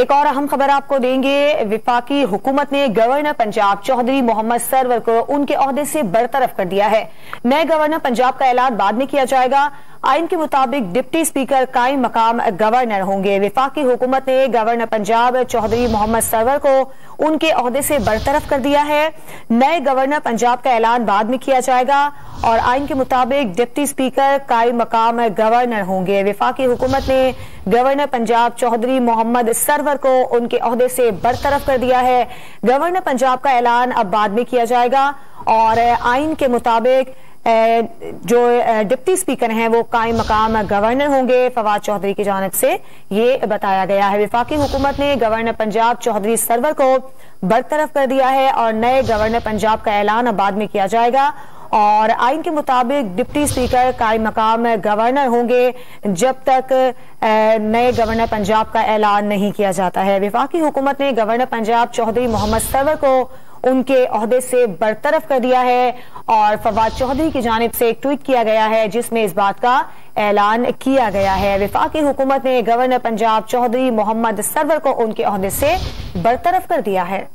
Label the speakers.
Speaker 1: एक और अहम खबर आपको देंगे। विफाकी हुकूमत ने गवर्नर पंजाब चौधरी मोहम्मद सरवर को उनके ओहदे से बरतरफ कर दिया है। नए गवर्नर पंजाब का ऐलान बाद में किया जाएगा। आइन के मुताबिक डिप्टी स्पीकर कायम मकाम गवर्नर होंगे। विफाकी हुकूमत ने गवर्नर पंजाब चौधरी मोहम्मद सरवर को उनके ओहदे से बरतरफ कर दिया है। नए गवर्नर पंजाब का ऐलान बाद में किया जाएगा और आइन के मुताबिक डिप्टी स्पीकर कायम मकाम गवर्नर होंगे। विफाकी हुकूमत ने गवर्नर पंजाब चौधरी मोहम्मद सरवर को उनके ओहदे से बरतरफ कर दिया है। गवर्नर पंजाब का ऐलान अब बाद में किया जाएगा और आइन के मुताबिक जो डिप्टी स्पीकर हैं वो कायम मकाम गवर्नर होंगे। फवाद चौधरी की जानिब से ये बताया गया है। विफाकी हुकूमत ने गवर्नर पंजाब चौधरी सरवर को बरतरफ कर दिया है और नए गवर्नर पंजाब का ऐलान अब बाद में किया जाएगा और आइन के मुताबिक डिप्टी स्पीकर कायम मकाम गवर्नर होंगे जब तक नए गवर्नर पंजाब का ऐलान नहीं किया जाता है। विफाकी हुकूमत ने गवर्नर पंजाब चौधरी मोहम्मद सरवर को उनके ओहदे से बरतरफ कर दिया है और फवाद चौधरी की जानिब से एक ट्वीट किया गया है जिसमें इस बात का ऐलान किया गया है। विफाकी हुकूमत ने गवर्नर पंजाब चौधरी मोहम्मद सरवर को उनके ओहदे से बरतरफ कर दिया है।